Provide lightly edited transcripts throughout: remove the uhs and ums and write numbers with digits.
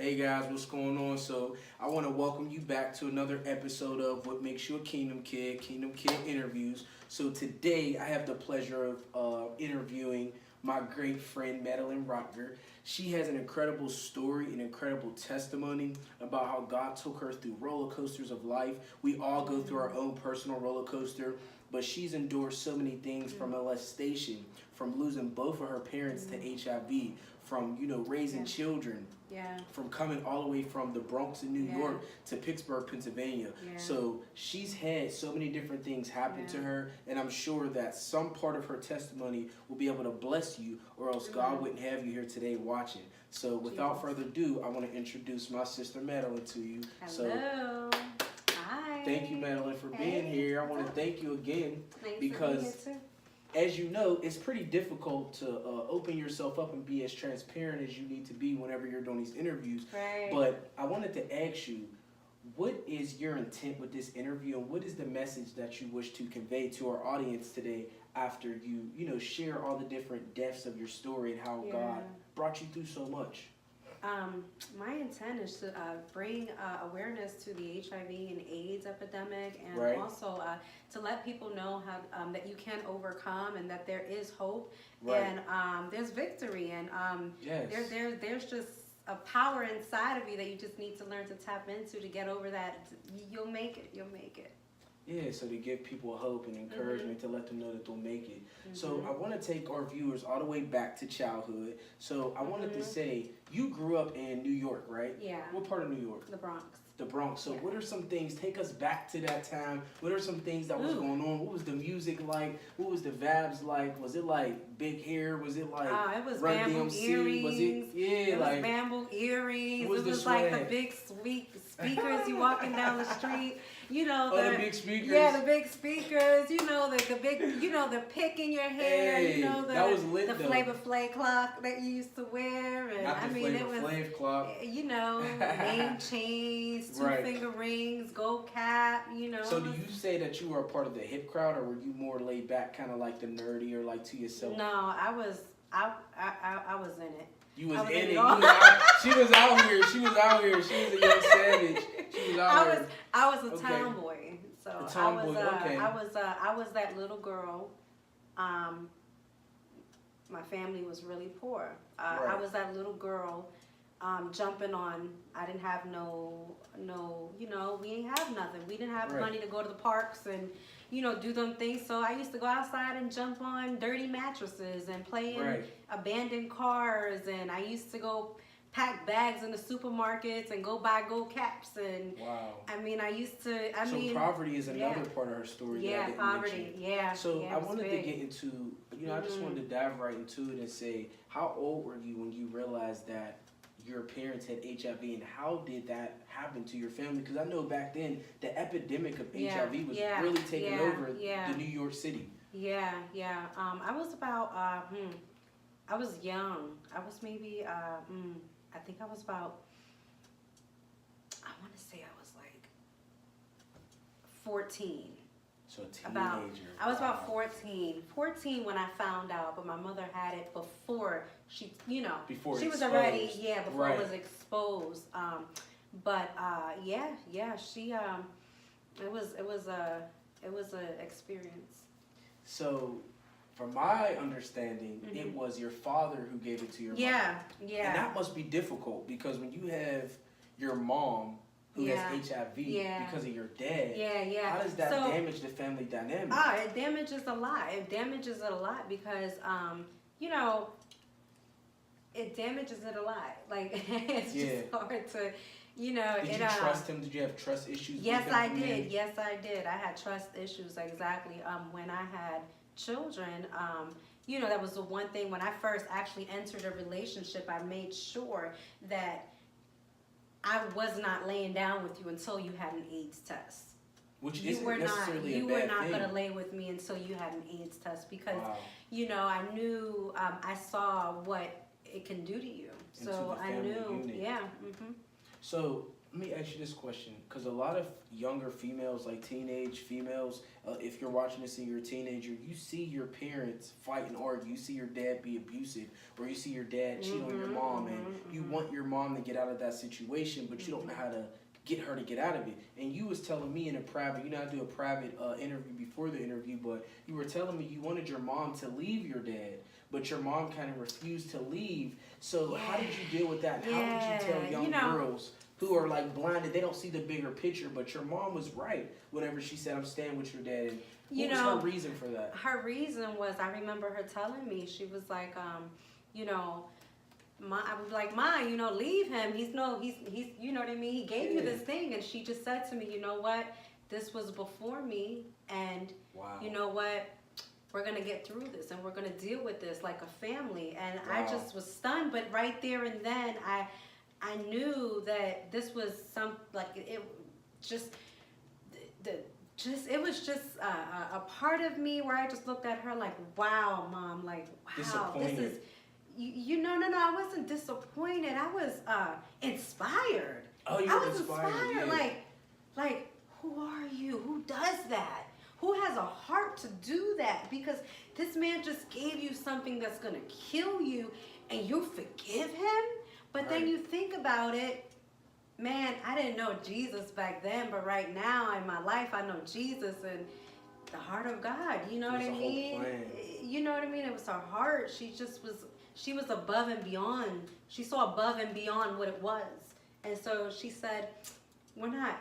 Hey guys, what's going on? So I want to welcome you back to another episode of What Makes You a Kingdom Kid Interviews. So today I have the pleasure of interviewing my great friend Madeline Rotger. She has an incredible story, an incredible testimony about how God took her through roller coasters of life. We all go through our own personal roller coaster, but she's endured so many things, from molestation, from losing both of her parents to HIV, from raising children, from coming all the way from the Bronx in New York to Pittsburgh, Pennsylvania. So she's had so many different things happen to her, and I'm sure that some part of her testimony will be able to bless you, or else God wouldn't have you here today watching. So without further ado, I want to introduce my sister Madeline to you. Hello. Hi. Thank you, Madeline, for being here. I want to thank you again because, too. as you know, it's pretty difficult to open yourself up and be as transparent as you need to be whenever you're doing these interviews. Right. But I wanted to ask you, what is your intent with this interview, and what is the message that you wish to convey to our audience today after you share all the different depths of your story and how God brought you through so much? My intent is to bring awareness to the HIV and AIDS epidemic, and also to let people know how that you can overcome, and that there is hope, and there's victory, and there's just a power inside of you that you just need to learn to tap into to get over that. You'll make it. You'll make it. Yeah, so to give people hope and encouragement, to let them know that they'll make it. So I want to take our viewers all the way back to childhood. So I wanted to say, you grew up in New York, right? Yeah. What part of New York? The Bronx. The Bronx. So what are some things, take us back to that time. What are some things that was going on? What was the music like? What was the vibes like? Was it like big hair? Was it like it was Run bamboo DMC? earrings. Was it Was bamboo earrings. What was it was the like swag? the big sweet speakers you walking down the street. The big speakers. Yeah, the big speakers. The big, the pick in your hair. Hey, that was lit, the though. Flavor Flav clock that you used to wear. And Not the Flavor Flav clock. Name chains, two-finger rings, gold cap. So do you say that you were a part of the hip crowd, or were you more laid back, kind of like the nerdy, or like to yourself? No, I was in it. You was in it. She was out here. She was a young savage. She was out here. I was a tomboy. So a tomboy. I was that little girl. My family was really poor. I was that little girl jumping on. I didn't have no. We didn't have nothing. We didn't have money to go to the parks and do them things. So I used to go outside and jump on dirty mattresses and play in abandoned cars. And I used to go pack bags in the supermarkets and go buy gold caps. And I used to. So poverty is another part of her story. Yeah, poverty. Yeah. So I wanted to get into. I just wanted to dive right into it and say, how old were you when you realized that your parents had HIV, and how did that happen to your family? Because I know back then the epidemic of HIV was really taking over the New York City. Yeah. I was about, I was young. I was maybe, I think I was about, I want to say I was like 14. So a teenager. I was about 14 when I found out, but my mother had it before she, before she was exposed. Already, before it was exposed. She, it was a experience. So, from my understanding, it was your father who gave it to your mother. Yeah. And that must be difficult, because when you have your mom who has HIV because of your dad, how does that damage the family dynamic? It damages a lot. It damages it a lot because, it damages it a lot. Like, it's just hard to, Did you trust him? Did you have trust issues with him? Yes, I did. Yes, I did. I had trust issues, exactly. When I had children, that was the one thing. When I first actually entered a relationship, I made sure that I was not laying down with you until you had an AIDS test. Which isn't necessarily a bad thing. You were not going to lay with me until you had an AIDS test, because, I knew, I saw what it can do to you. So I knew, So Let me ask you this question, because a lot of younger females, like teenage females, if you're watching this and you're a teenager, you see your parents fight and argue. You see your dad be abusive, or you see your dad cheat on your mom, and you want your mom to get out of that situation, but you don't know how to get her to get out of it. And you was telling me in a private, you know, I do a private interview before the interview, but you were telling me you wanted your mom to leave your dad, but your mom kind of refused to leave. So how did you deal with that? And how did you tell young girls who are like blinded, they don't see the bigger picture, but your mom was right whenever she said, I'm staying with your dad? And what was her reason for that? Her reason was, I remember her telling me, she was like, you know, I was like, Ma, you know, leave him. He's, you know what I mean? He gave you this thing. And she just said to me, you know what? This was before me. And you know what? We're going to get through this, and we're going to deal with this like a family. And I just was stunned. But right there and then, I knew that this was it was just a part of me where I just looked at her like, wow, Mom, like, wow, this is, no, I wasn't disappointed. I was inspired. Oh, you were inspired. Yeah. Like, who are you? Who does that? Who has a heart to do that? Because this man just gave you something that's going to kill you, and you forgive him? But then you think about it, man, I didn't know Jesus back then, but right now in my life, I know Jesus and the heart of God. You know what I mean? You know what I mean? It was her heart. She was above and beyond. She saw above and beyond what it was. And so she said, we're not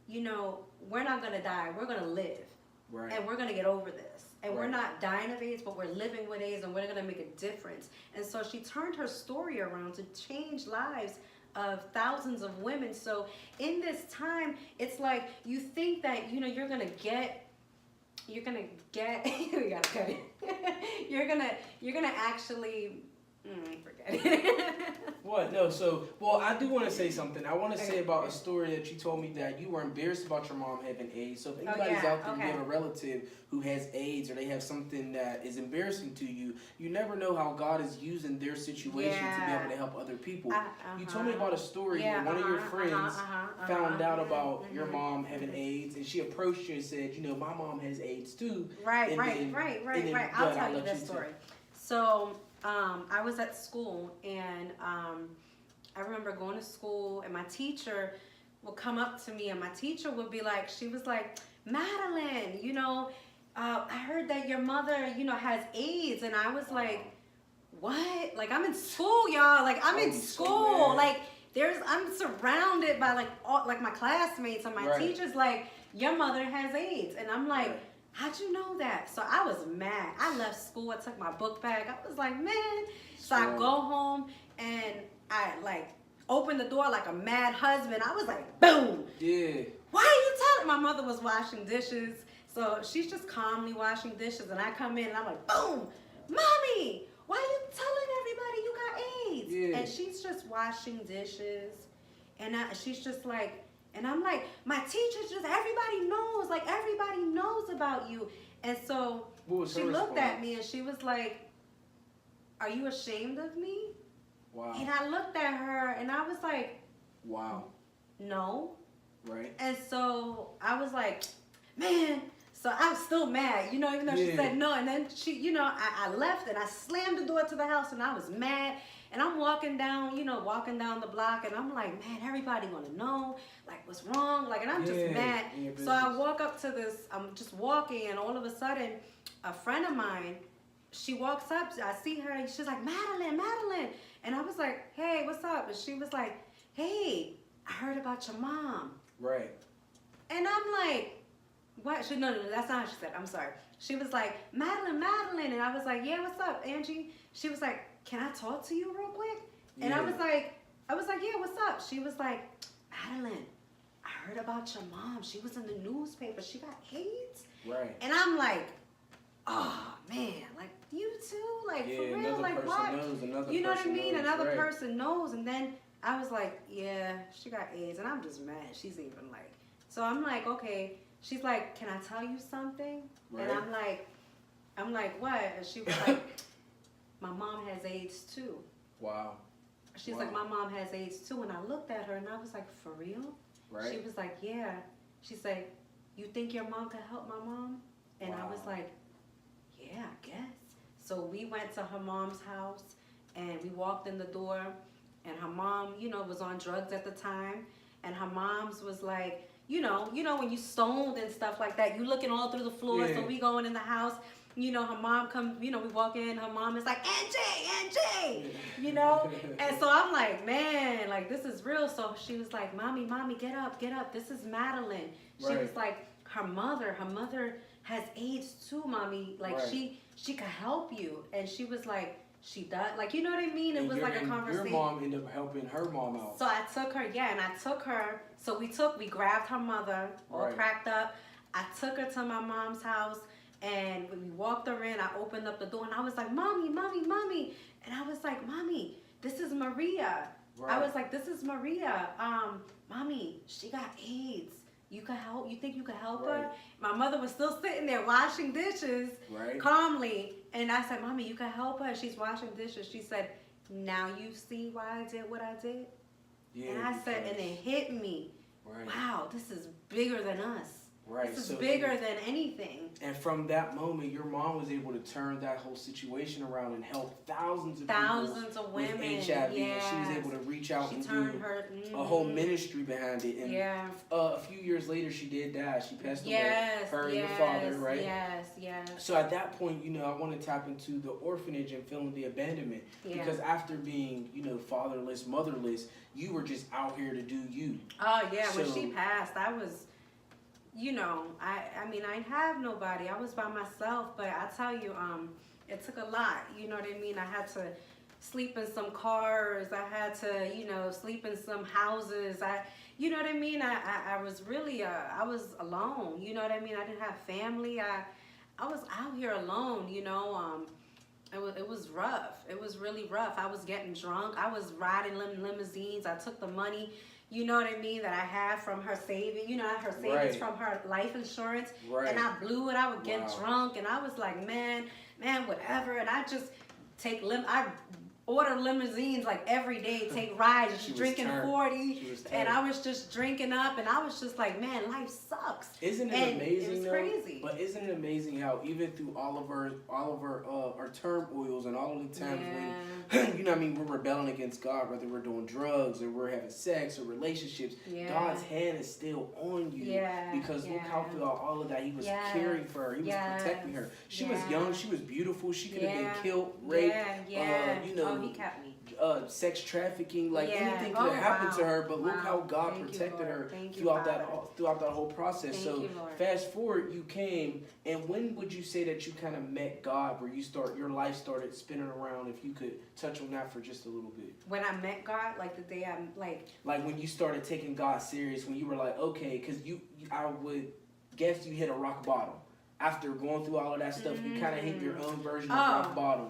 going to die. We're going to live. Right. And we're going to get over this. And we're not dying of AIDS, but we're living with AIDS, and we're going to make a difference. And so she turned her story around to change lives of thousands of women. So in this time, it's like you think that, you know, you're going to you gotta cut it. you're going to actually, forget it. What? No, well, I do want to say something. I want to say about a story that you told me, that you were embarrassed about your mom having AIDS. So if anybody's out there, you have a relative who has AIDS, or they have something that is embarrassing to you, you never know how God is using their situation to be able to help other people. You told me about a story where one of your friends found out about your mom having AIDS, and she approached you and said, you know, my mom has AIDS too. Right. I'll tell you this story. So I was at school, and I remember going to school, and my teacher would come up to me, and my teacher would be like, she was like, Madeline, you know, I heard that your mother, you know, has AIDS. And I was like, what? Like, I'm in school, y'all. Like, I'm in school. Like, I'm surrounded by like my classmates, and my teacher's like, your mother has AIDS. And I'm like, how'd you know that? So I was mad. I left school. I took my book bag. I was like, man. So I go home, and I opened the door like a mad husband. I was like, boom. Yeah. Why are you telling? My mother was washing dishes. So she's just calmly washing dishes, and I come in, and I'm like, boom. Mommy, why are you telling everybody you got AIDS? Yeah. And she's just washing dishes. And she's just like, and I'm like, my teacher just, everybody knows. Like, everybody knows about you. And so she looked at me, and she was like, are you ashamed of me? Wow. And I looked at her, and I was like, wow. No. Right. And so I was like, man. So I was still mad, you know, even though she said no. And then she, you know, I left, and I slammed the door to the house, and I was mad. And I'm walking down the block, and I'm like, man, everybody gonna know, like, what's wrong? Like, and I'm just mad. So I walk up to this, I'm just walking, and all of a sudden, a friend of mine, she walks up, I see her, and she's like, Madeline. And I was like, hey, what's up? And she was like, hey, I heard about your mom. Right. And I'm like, what? No, that's not how she said. I'm sorry. She was like, Madeline. And I was like, yeah, what's up, Angie? She was like, can I talk to you real quick? And I was like, yeah, what's up? She was like, Madeline, I heard about your mom. She was in the newspaper. She got AIDS. Right. And I'm like, oh, man, like, you too? Like, for real? Like, what? You know what I mean? Another person knows. And then I was like, yeah, she got AIDS. And I'm just mad. She's even like, so I'm like, okay. She's like, can I tell you something? Right. And I'm like, what? And she was like, my mom has AIDS too. Wow. She's like, my mom has AIDS too. And I looked at her and I was like, for real? Right. She was like, yeah. She said, you think your mom could help my mom? And I was like, yeah, I guess. So we went to her mom's house and we walked in the door and her mom, you know, was on drugs at the time. And her mom's was like, you know, when you stoned and stuff like that, you looking all through the floor. So we going in the house, you know, her mom comes, you know, we walk in, her mom is like, NJ, you know? And so I'm like, man, like, this is real. So she was like, mommy, get up. This is Madeline. She was like, her mother has AIDS too, mommy. Like, she could help you. And she was like, she does. Like, you know what I mean? It was like a conversation. Your mom ended up helping her mom out. So I took her, so we grabbed her mother, all cracked up. I took her to my mom's house, and when we walked her in, I opened up the door, and I was like, mommy. And I was like, mommy, this is Maria. I was like, this is Maria. Mommy, she got AIDS. You could help? You think you could help her? My mother was still sitting there washing dishes calmly. And I said, mommy, you could help her. She's washing dishes. She said, now you see why I did what I did? Yeah, and I said, and it hit me. Wow, this is bigger than us. This is bigger than anything. And from that moment, your mom was able to turn that whole situation around and help thousands of women with HIV. And she was able to reach out and do a whole ministry behind it. And a few years later, she did die. She passed away. Her and your father, right? Yes. So at that point, you know, I want to tap into the orphanage and feeling the abandonment. Because after being, you know, fatherless, motherless, you were just out here to do you. Oh, yeah. So, when she passed, I was... You know, I mean, I didn't have nobody. I was by myself, but I tell you, it took a lot. You know what I mean? I had to sleep in some cars. I had to, you know, sleep in some houses. You know what I mean? I was really, I was alone. You know what I mean? I didn't have family. I was out here alone, you know. It was rough. It was really rough. I was getting drunk. I was riding limousines. I took the money, you know what I mean, that I had from her savings, you know, her savings from her life insurance, and I blew it. I would get drunk, and I was like, man, whatever, and I just I order limousines like every day, take rides, just drinking 40, and I was just drinking up, and I was just like, man, life sucks. Isn't it amazing? It was crazy. But isn't it amazing how even through all of our turmoils and all of the times when, you know what I mean, we're rebelling against God, whether we're doing drugs or we're having sex or relationships, God's hand is still on you. Because look how through all of that, He was caring for her. He was protecting her. She was young. She was beautiful. She could have been killed, raped, you know, he kept me. Sex trafficking, like anything could have happened to her, but look how God protected her throughout that whole process. So fast forward, you came, and when would you say that you kind of met God, where your life started spinning around? If you could touch on that for just a little bit. When I met God, like the day I'm like when you started taking God serious, when you were like, okay, because I would guess you hit a rock bottom after going through all of that stuff. You kind of hit your own version of rock bottom.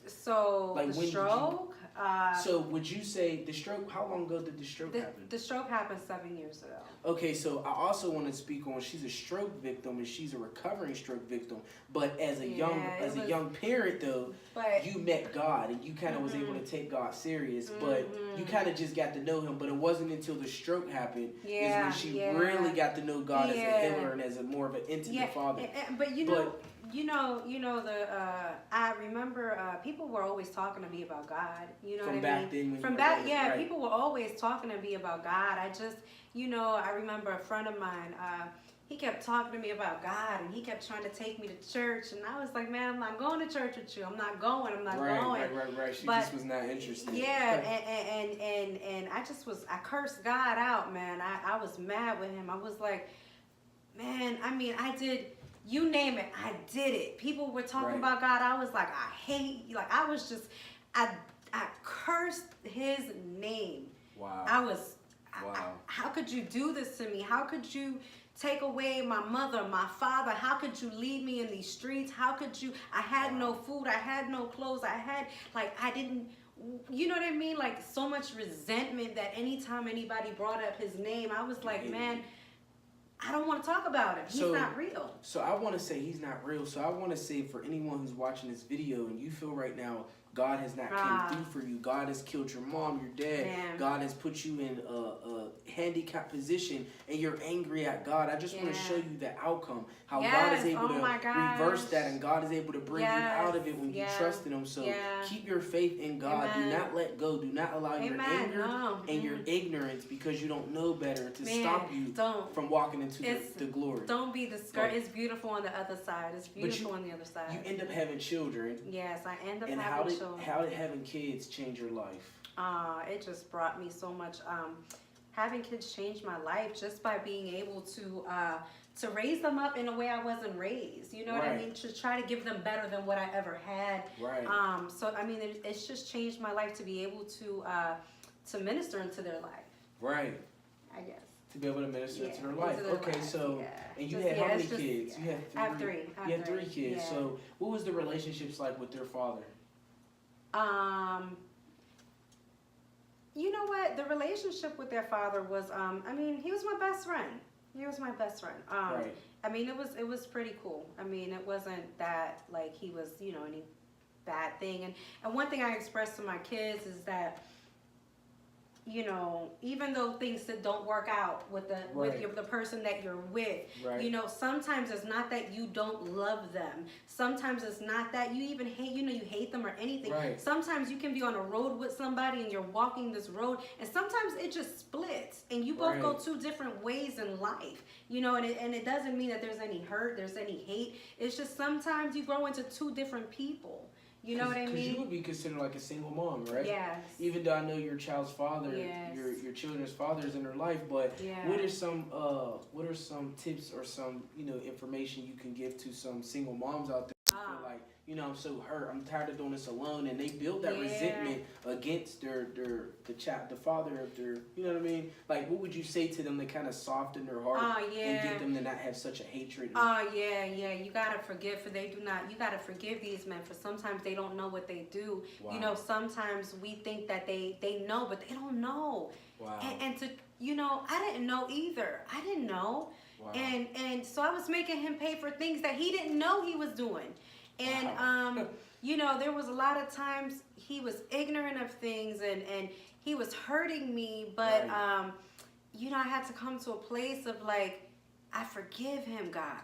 So like the stroke. So would you say the stroke? How long ago did the stroke happen? The stroke happened 7 years ago. Okay, so I also want to speak on. She's a stroke victim and she's a recovering stroke victim. But as a young parent though, you met God and you kind of was able to take God serious. But you kind of just got to know Him. But it wasn't until the stroke happened is when she really got to know God as a healer and as a more of an intimate father. But you know. I remember people were always talking to me about God. You know what I mean? From back then, people were always talking to me about God. I just, I remember a friend of mine. He kept talking to me about God, and he kept trying to take me to church. And I was like, man, I'm not going to church with you. I'm not going. Right. She just was not interested. Yeah, and I cursed God out, man. I was mad with Him. I was like, man, I mean, I did. You name it, I did it. People were talking about God. I was like, I cursed His name. Wow. How could you do this to me? How could you take away my mother, my father? How could you leave me in these streets? How could you? I had no food. I had no clothes. I didn't, you know what I mean? Like so much resentment that anytime anybody brought up His name, I was like, man, I don't want to talk about him. He's not real. So I want to say He's not real. So I want to say for anyone who's watching this video and you feel right now God has not came through for you. God has killed your mom, your dad. Man. God has put you in a handicapped position, and you're angry at God. I just want to show you the outcome, how God is able to reverse that, and God is able to bring you out of it when you trust in Him. So keep your faith in God. Amen. Do not let go. Do not allow your anger and your ignorance, because you don't know better, to stop you from walking into the glory. Don't be discouraged. It's beautiful on the other side. It's beautiful on the other side. You end up having children. Yes, I end up and having children. How did having kids change your life? It just brought me so much. Having kids changed my life just by being able to raise them up in a way I wasn't raised. You know what I mean? To try to give them better than what I ever had. Right. So I mean, it's just changed my life to be able to minister into their life. Right. I guess. To be able to minister into their life. Okay, so and you had how many kids? You had 3. I have 3. You had 3 kids. Yeah. So what was the relationships like with their father? You know what? The relationship with their father was, I mean, he was my best friend. He was my best friend. Right. I mean, it was pretty cool. I mean, it wasn't that, like, he was, you know, any bad thing. And one thing I express to my kids is that, you know, even though things that don't work out with the person that you're with, you know, sometimes it's not that you don't love them. Sometimes it's not that you even hate, you know, you hate them or anything. Right. Sometimes you can be on a road with somebody and you're walking this road, and sometimes it just splits and you both go 2 different ways in life, you know, and it doesn't mean that there's any hurt, there's any hate. It's just sometimes you grow into 2 different people. You know what I mean? Because you would be considered like a single mom, right? Yes. Even though I know your child's father, your children's father is in her life, but what are some tips or some, you know, information you can give to some single moms out there who feel like, you know, I'm so hurt, I'm tired of doing this alone, and they build that resentment against the father of their, you know what I mean? Like, what would you say to them to kind of soften their heart and get them to not have such a hatred? You gotta forgive, for they do not. You gotta forgive these men, for sometimes they don't know what they do. Wow. You know, sometimes we think that they know, but they don't know. Wow. And to, you know, I didn't know either. I didn't know. Wow. And so I was making him pay for things that he didn't know he was doing. And, you know, there was a lot of times he was ignorant of things and he was hurting me. But, you know, I had to come to a place of like, I forgive him, God.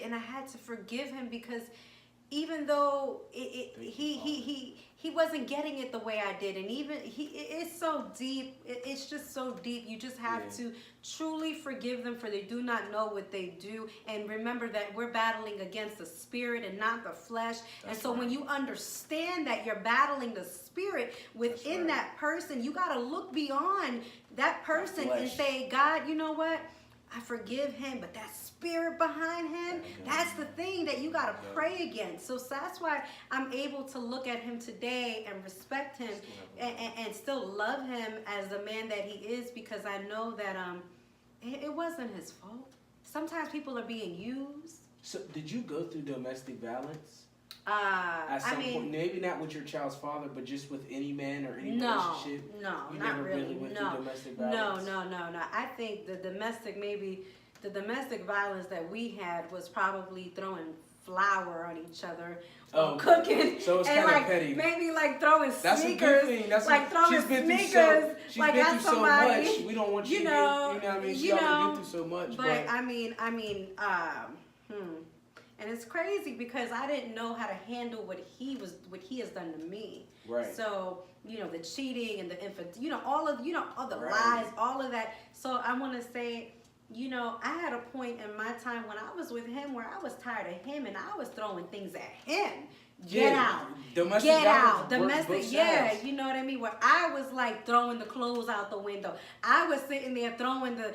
And I had to forgive him because even though he wasn't getting it the way I did, and even it's so deep. It's just so deep. You just have to truly forgive them, for they do not know what they do. And remember that we're battling against the spirit and not the flesh. And so when you understand that you're battling the spirit within that person, you got to look beyond that person and say, God, you know what? I forgive him, but that spirit behind him, that's the thing that you got to pray against. So that's why I'm able to look at him today and respect him and still love him as the man that he is, because I know that it wasn't his fault. Sometimes people are being used. So did you go through domestic violence? At some point, maybe not with your child's father, but just with any man or any relationship? No, you not never really. went through domestic violence? No. I think the domestic violence that we had was probably throwing flour on each other, or cooking, so it's and kind of petty. Maybe like throwing that's sneakers, a good thing. That's like throwing she's been sneakers, she's like been at through somebody. So much. We don't want you. You know, you know what I mean? She's been through so much. But I mean, and it's crazy because I didn't know how to handle what he has done to me. Right. So, you know, the cheating and the all the lies, all of that. So I want to say, you know, I had a point in my time when I was with him where I was tired of him and I was throwing things at him. Get out. Get out. Domestic, you know what I mean? Where I was like throwing the clothes out the window. I was sitting there throwing the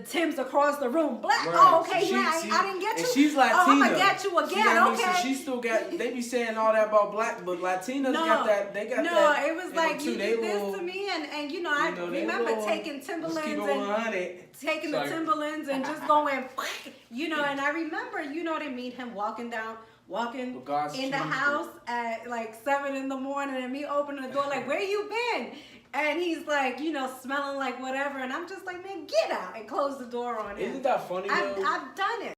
Timbs across the room. Black. Right. Oh, okay, so I didn't get you. And she's Latina. Oh, I'm gonna get you again. Okay. So she still got. They be saying all that about black, but Latinos got that. They got that. No, it was like you did this to me, and you know, I remember taking Timberlands and the Timberlands and just going, you know, and I remember, you know what I mean, him walking in the house at like 7 in the morning and me opening the door like, where you been? And he's like, you know, smelling like whatever. And I'm just like, man, get out, and close the door on him. Isn't that funny though? I've done it.